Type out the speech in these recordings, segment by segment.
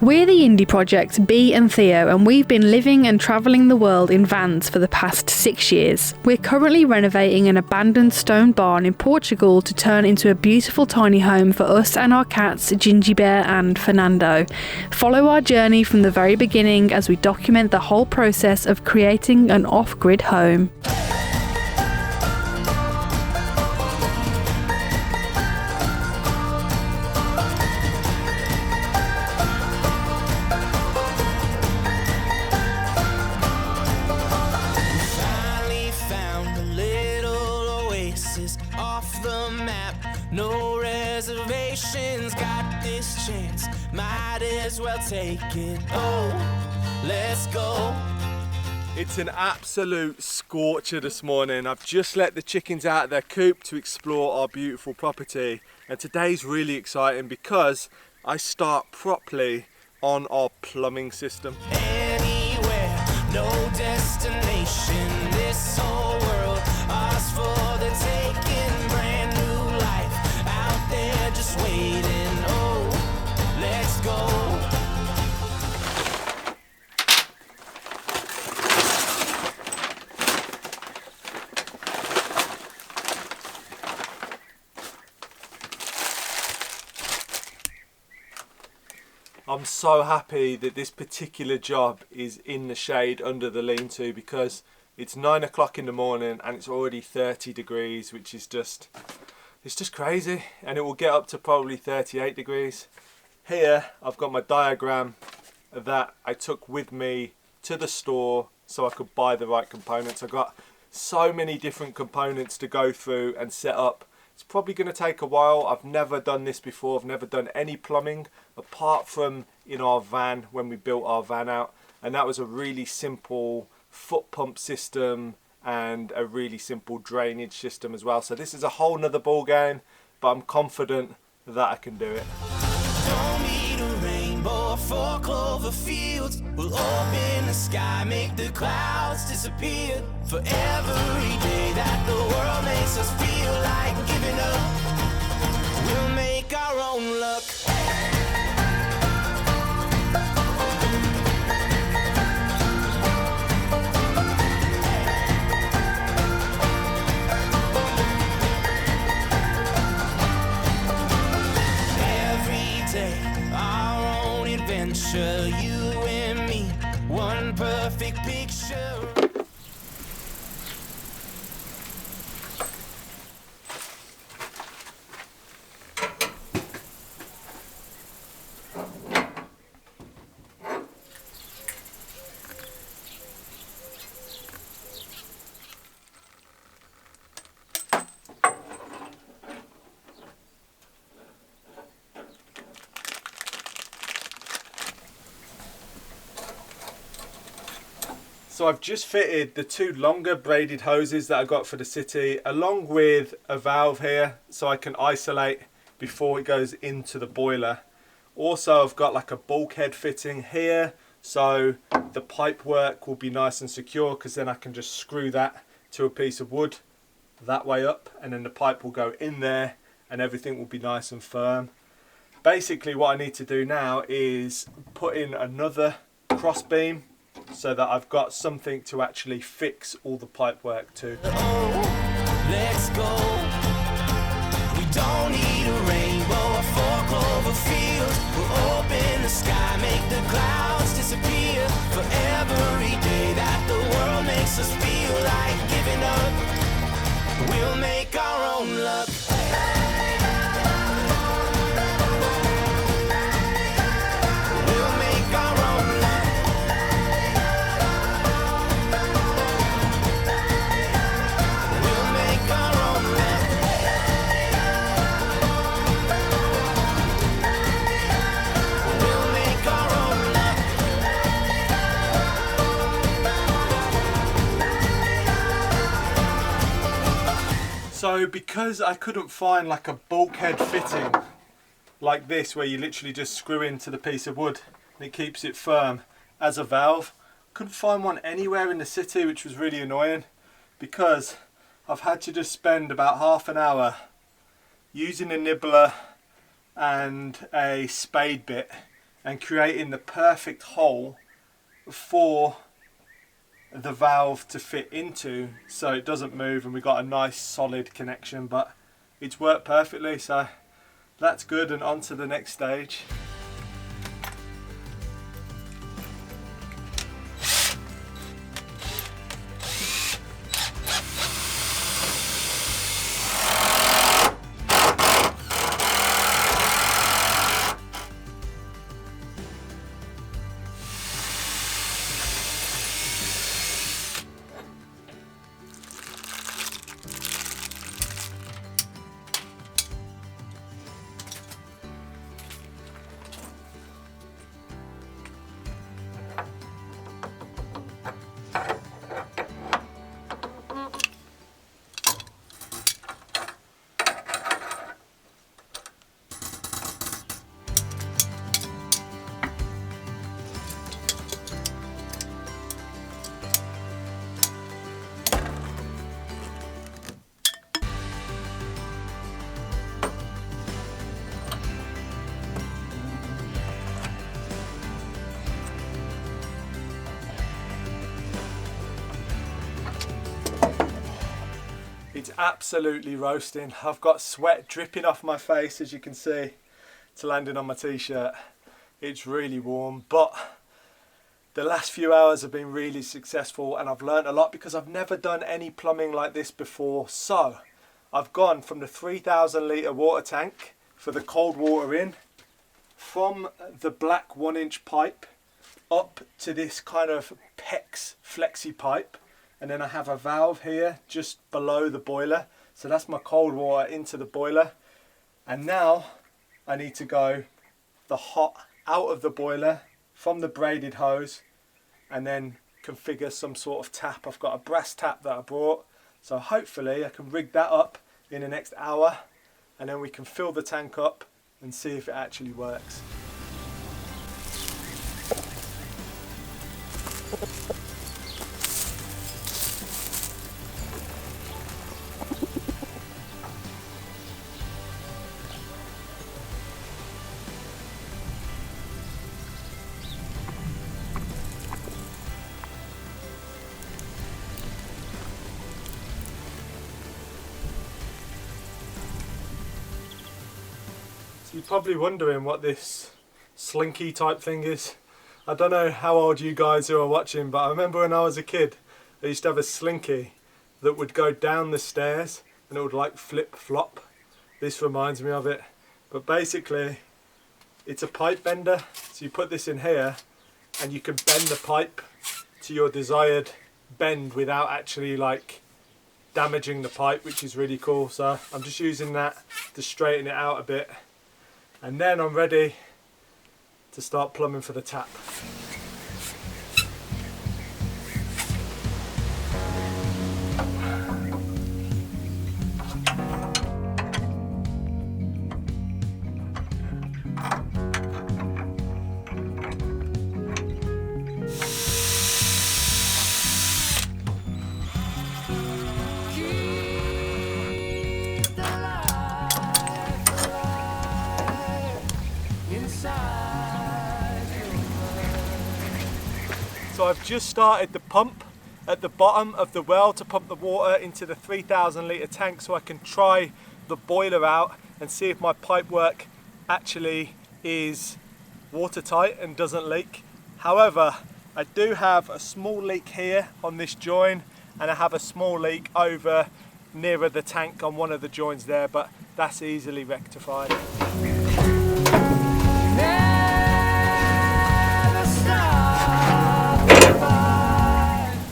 We're the indie project Bee and Theo, and we've been living and travelling the world in vans for the past 6 years. We're currently renovating an abandoned stone barn in Portugal to turn into a beautiful tiny home for us and our cats Ginjey Bear and Furrnando. Follow our journey from the very beginning as we document the whole process of creating an off-grid home. Off the map, no reservations, got this chance, might as well take it. Oh, let's go. It's an absolute scorcher this morning. I've just let the chickens out of their coop to explore our beautiful property, and today's really exciting because I start properly on our plumbing system. Anywhere, no destination, this whole world, ours for the taking. Just waiting, oh, let's go. I'm so happy that this particular job is in the shade under the lean-to because it's 9 o'clock in the morning and it's already 30 degrees, which is just... it's just crazy, and it will get up to probably 38 degrees. Here I've got my diagram that I took with me to the store so I could buy the right components. I've got so many different components to go through and set up. It's probably going to take a while. I've never done this before. I've never done any plumbing apart from in our van when we built our van out, and that was a really simple foot pump system and a really simple drainage system as well. So this is a whole nother ball game, but I'm confident that I can do it. Don't need a rainbow for clover fields. We'll open the sky, make the clouds disappear. For every day that the world makes us feel like giving up, we'll make our own luck. You and me, one perfect picture. So I've just fitted the 2 longer braided hoses that I got for the city, along with a valve here so I can isolate before it goes into the boiler. Also I've got like a bulkhead fitting here so the pipe work will be nice and secure, because then I can just screw that to a piece of wood that way up, and then the pipe will go in there and everything will be nice and firm. Basically what I need to do now is put in another cross beam so that I've got something to actually fix all the pipe work to. Oh, let's go. We don't need a rainbow or 4 clover fields. We'll open the sky, make the clouds disappear. For every day that the world makes us feel like giving up, we'll make our own luck. So because I couldn't find like a bulkhead fitting like this where you literally just screw into the piece of wood and it keeps it firm as a valve, couldn't find one anywhere in the city, which was really annoying because I've had to just spend about half an hour using a nibbler and a spade bit and creating the perfect hole for the valve to fit into so it doesn't move, and we got a nice solid connection, but it's worked perfectly, so that's good. And on to the next stage. It's absolutely roasting. I've got sweat dripping off my face, as you can see, to landing on my t-shirt. It's really warm, but the last few hours have been really successful, and I've learned a lot because I've never done any plumbing like this before. So I've gone from the 3,000 litre water tank for the cold water in, from the black 1-inch pipe up to this kind of PEX flexi pipe. And then I have a valve here just below the boiler. So that's my cold water into the boiler. And now I need to go the hot out of the boiler from the braided hose and then configure some sort of tap. I've got a brass tap that I brought. So hopefully I can rig that up in the next hour, and then we can fill the tank up and see if it actually works. You're probably wondering what this slinky type thing is. I don't know how old you guys who are watching, but I remember when I was a kid, I used to have a slinky that would go down the stairs and it would like flip flop. This reminds me of it. But basically, it's a pipe bender. So you put this in here and you can bend the pipe to your desired bend without actually like damaging the pipe, which is really cool. So I'm just using that to straighten it out a bit. And then I'm ready to start plumbing for the tap. So I've just started the pump at the bottom of the well to pump the water into the 3,000 litre tank so I can try the boiler out and see if my pipe work actually is watertight and doesn't leak. However, I do have a small leak here on this join, and I have a small leak over nearer the tank on one of the joins there, but that's easily rectified.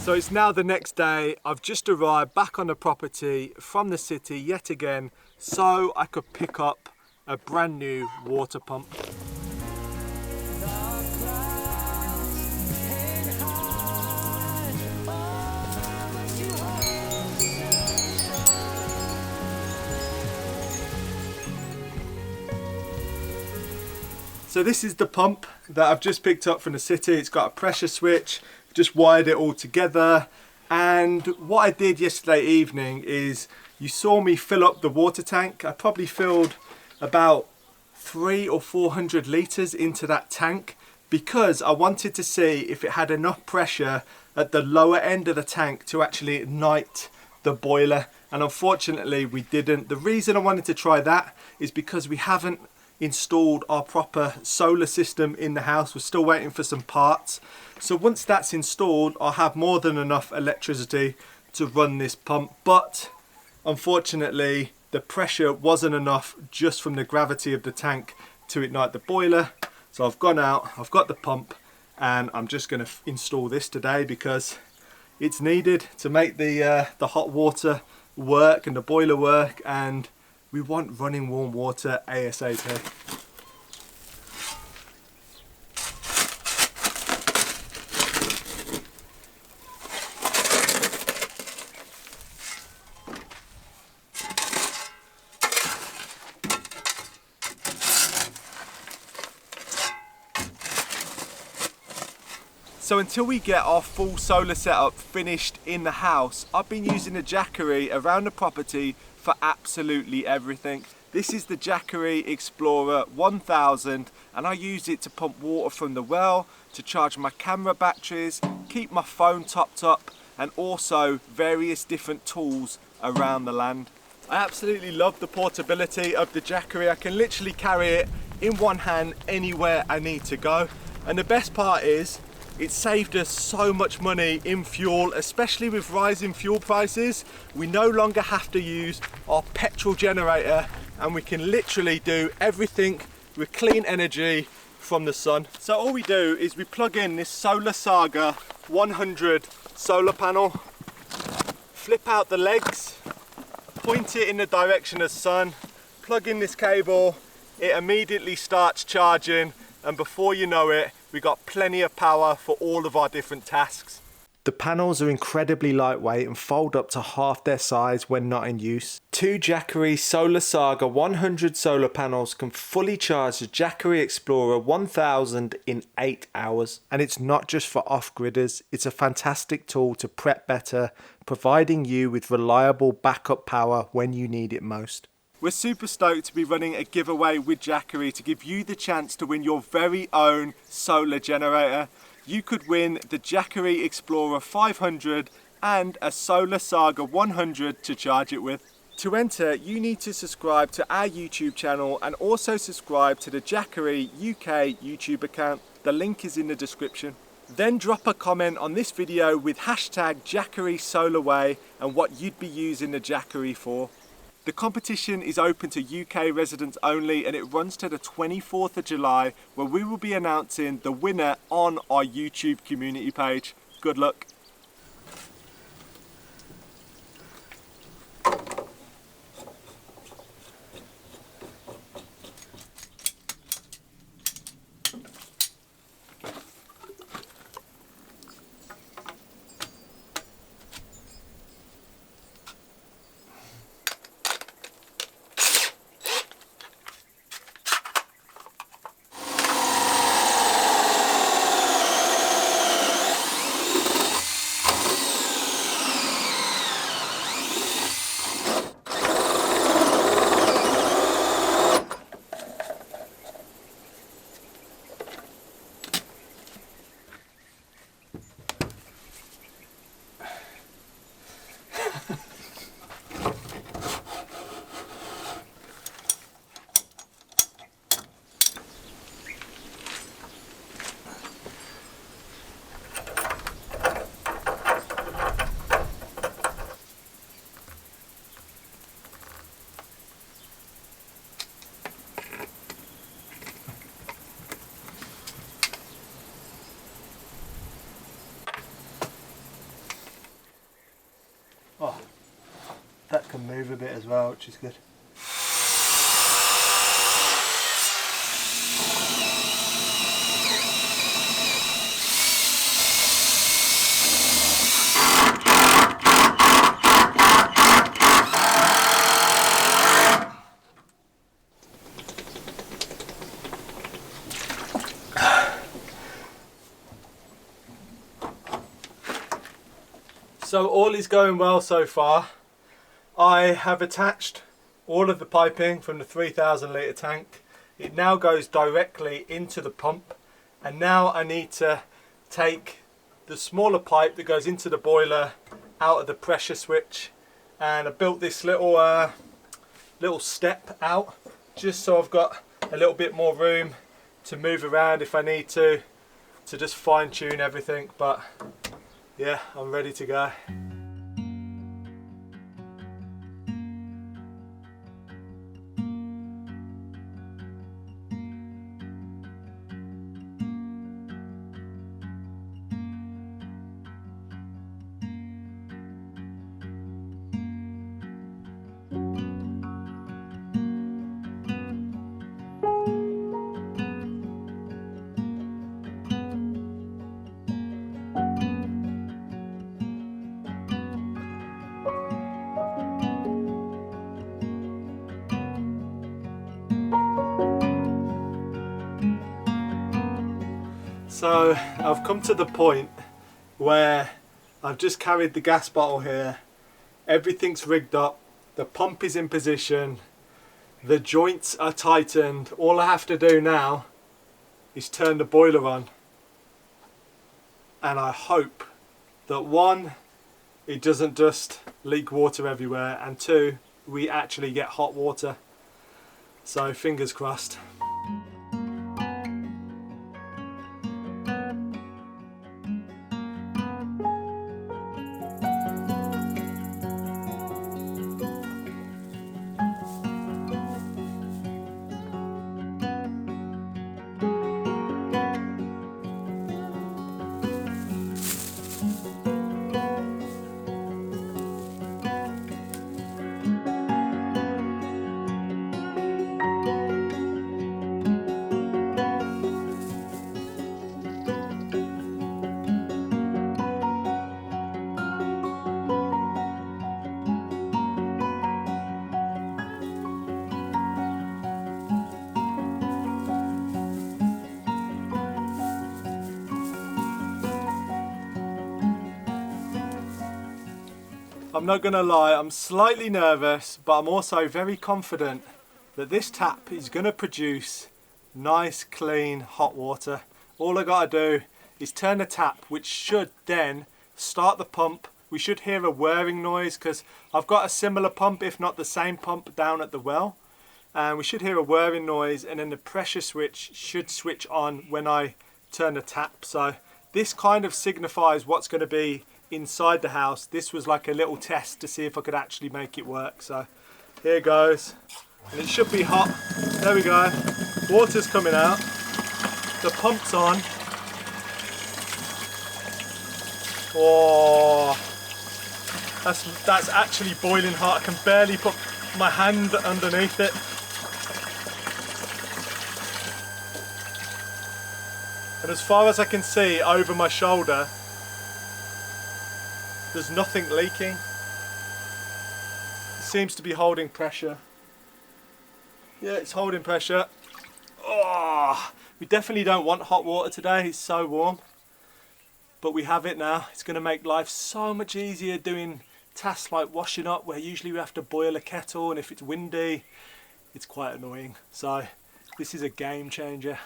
So it's now the next day. I've just arrived back on the property from the city yet again, so I could pick up a brand new water pump. So this is the pump that I've just picked up from the city. It's got a pressure switch, just wired it all together. And what I did yesterday evening is, you saw me fill up the water tank. I probably filled about 300 or 400 litres into that tank because I wanted to see if it had enough pressure at the lower end of the tank to actually ignite the boiler, and unfortunately we didn't. The reason I wanted to try that is because we haven't installed our proper solar system in the house. We're still waiting for some parts, so once that's installed I'll have more than enough electricity to run this pump, but unfortunately the pressure wasn't enough just from the gravity of the tank to ignite the boiler. So I've gone out, I've got the pump, and I'm just going to install this today because it's needed to make the hot water work and the boiler work, and we want running warm water ASAP. So until we get our full solar setup finished in the house, I've been using the Jackery around the property for absolutely everything. This is the Jackery Explorer 1000, and I use it to pump water from the well, to charge my camera batteries, keep my phone topped up, and also various different tools around the land. I absolutely love the portability of the Jackery. I can literally carry it in one hand anywhere I need to go. And the best part is, it saved us so much money in fuel, especially with rising fuel prices. We no longer have to use our petrol generator, and we can literally do everything with clean energy from the sun. So all we do is we plug in this SolarSaga 100 solar panel, flip out the legs, point it in the direction of the sun, plug in this cable, it immediately starts charging, and before you know it, we got plenty of power for all of our different tasks. The panels are incredibly lightweight and fold up to half their size when not in use. Two Jackery SolarSaga 100 solar panels can fully charge the Jackery Explorer 1000 in 8 hours. And it's not just for off-gridders, it's a fantastic tool to prep better, providing you with reliable backup power when you need it most. We're super stoked to be running a giveaway with Jackery to give you the chance to win your very own solar generator. You could win the Jackery Explorer 500 and a SolarSaga 100 to charge it with. To enter, you need to subscribe to our YouTube channel and also subscribe to the Jackery UK YouTube account. The link is in the description. Then drop a comment on this video with hashtag JackerySolarWay and what you'd be using the Jackery for. The competition is open to UK residents only, and it runs to the 24th of July, where we will be announcing the winner on our YouTube community page. Good luck. Oh, that can move a bit as well, which is good. So all is going well so far. I have attached all of the piping from the 3,000 litre tank it now goes directly into the pump, and now I need to take the smaller pipe that goes into the boiler out of the pressure switch, and I built this little little step out just so I've got a little bit more room to move around if I need to just fine tune everything. But yeah, I'm ready to go. So I've come to the point where I've just carried the gas bottle here, everything's rigged up, the pump is in position, the joints are tightened. All I have to do now is turn the boiler on, and I hope that one, it doesn't just leak water everywhere, and two, we actually get hot water. So fingers crossed. I'm not gonna lie, I'm slightly nervous, but I'm also very confident that this tap is gonna produce nice, clean, hot water. All I gotta do is turn the tap, which should then start the pump. We should hear a whirring noise because I've got a similar pump, if not the same pump, down at the well. And we should hear a whirring noise, and then the pressure switch should switch on when I turn the tap. So this kind of signifies what's gonna be inside the house. This was like a little test to see if I could actually make it work. So here goes, and it should be hot. There we go, water's coming out, the pump's on. Oh, that's actually boiling hot. I can barely put my hand underneath it. And as far as I can see over my shoulder, there's nothing leaking. It seems to be holding pressure. Yeah, it's holding pressure. Oh, we definitely don't want hot water today. It's so warm. But we have it now. It's going to make life so much easier doing tasks like washing up, where usually we have to boil a kettle, and if it's windy, it's quite annoying. So this is a game changer.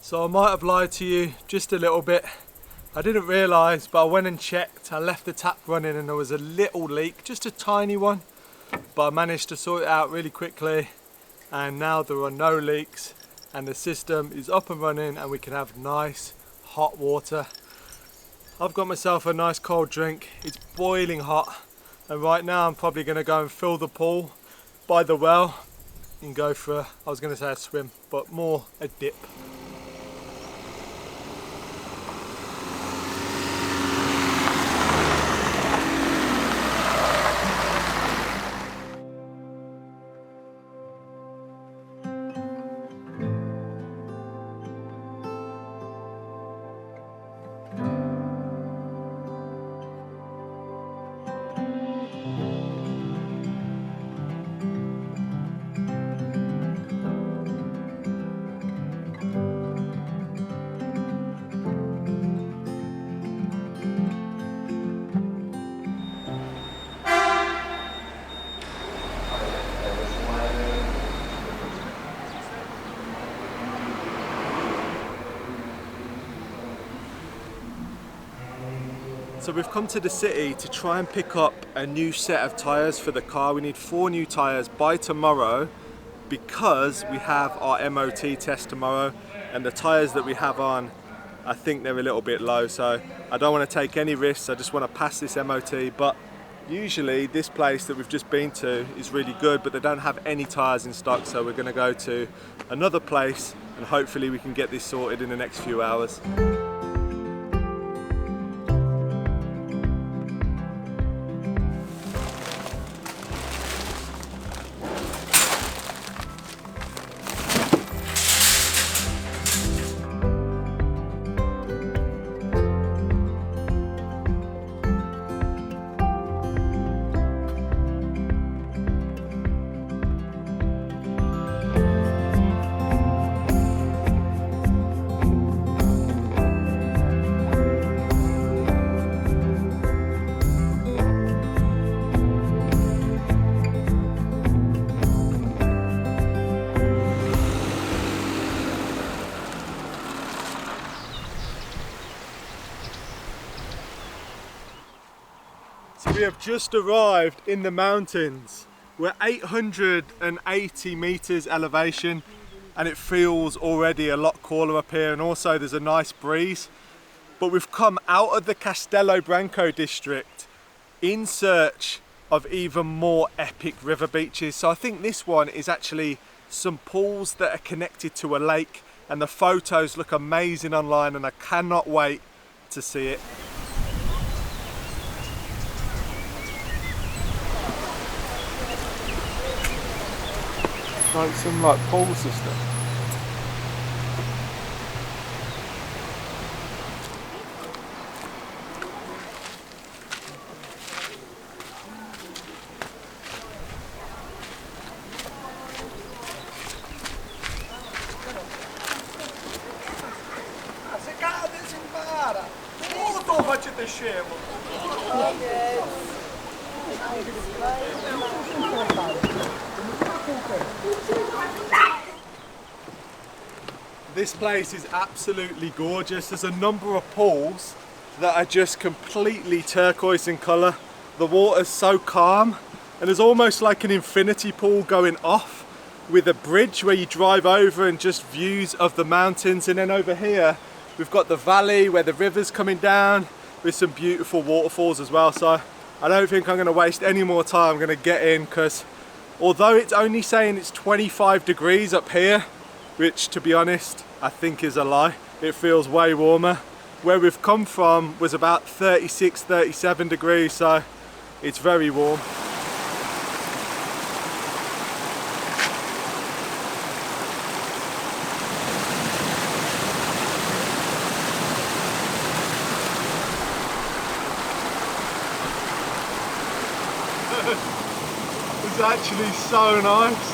So I might have lied to you just a little bit. I didn't realise, but I went and checked. I left the tap running and there was a little leak, just a tiny one. But I managed to sort it out really quickly, and now there are no leaks and the system is up and running, and we can have nice hot water. I've got myself a nice cold drink. It's boiling hot, and right now I'm probably going to go and fill the pool by the well and go for, I was going to say a swim, but more a dip. So we've come to the city to try and pick up a new set of tyres for the car. We need 4 new tyres by tomorrow because we have our MOT test tomorrow, and the tyres that we have on, I think they're a little bit low, so I don't want to take any risks. I just want to pass this MOT. But usually this place that we've just been to is really good, but they don't have any tyres in stock, so we're going to go to another place and hopefully we can get this sorted in the next few hours. We have just arrived in the mountains. We're 880 meters elevation and it feels already a lot cooler up here, and also there's a nice breeze. But we've come out of the Castelo Branco district in search of even more epic river beaches. So I think this one is actually some pools that are connected to a lake, and the photos look amazing online and I cannot wait to see it. Like some pool system. This place is absolutely gorgeous. There's a number of pools that are just completely turquoise in colour. The water's so calm, and there's almost like an infinity pool going off with a bridge where you drive over and just views of the mountains. And then over here we've got the valley where the river's coming down with some beautiful waterfalls as well. So I don't think I'm going to waste any more time. I'm going to get in, because although it's only saying it's 25 degrees up here, which to be honest I think is a lie, it feels way warmer. Where we've come from was about 36, 37 degrees, so it's very warm. It's actually so nice.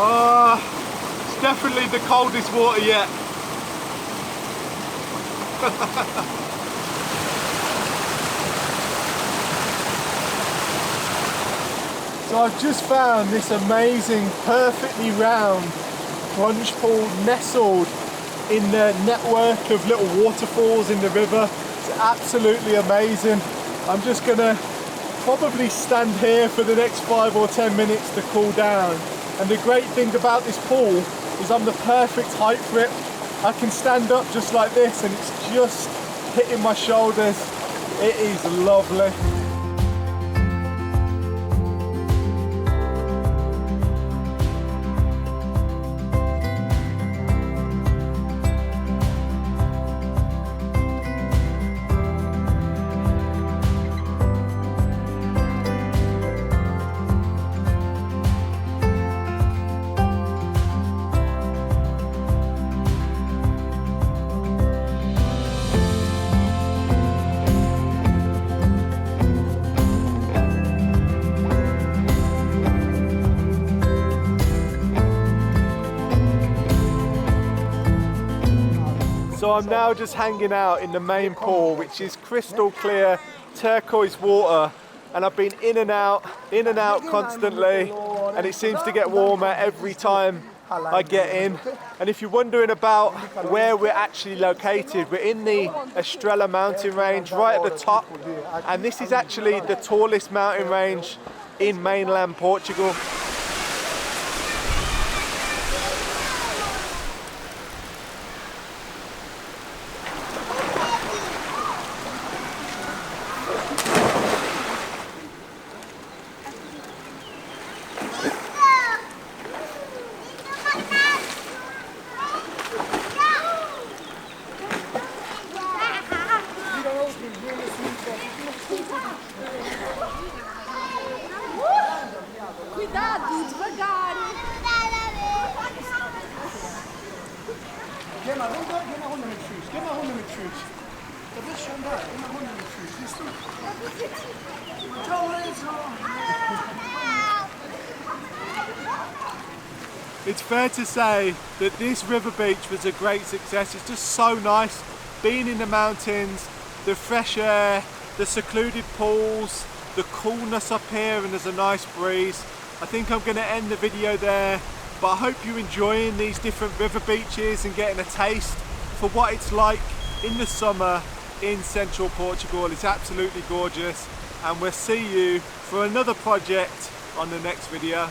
It's definitely the coldest water yet. So I've just found this amazing, perfectly round plunge pool nestled in the network of little waterfalls in the river. It's absolutely amazing. I'm just gonna probably stand here for the next 5 or 10 minutes to cool down. And the great thing about this pool is I'm the perfect height for it. I can stand up just like this and it's just hitting my shoulders. It is lovely. So I'm now just hanging out in the main pool, which is crystal clear turquoise water, and I've been in and out constantly, and it seems to get warmer every time I get in. And if you're wondering about where we're actually located, we're in the Estrela mountain range right at the top, and this is actually the tallest mountain range in mainland Portugal. Cuidado, devagar. It's fair to say that this river beach was a great success. It's just so nice being in the mountains, the fresh air, the secluded pools, the coolness up here, and there's a nice breeze. I think I'm going to end the video there, but I hope you're enjoying these different river beaches and getting a taste for what it's like in the summer in Central Portugal. It's absolutely gorgeous, and we'll see you for another project on the next video.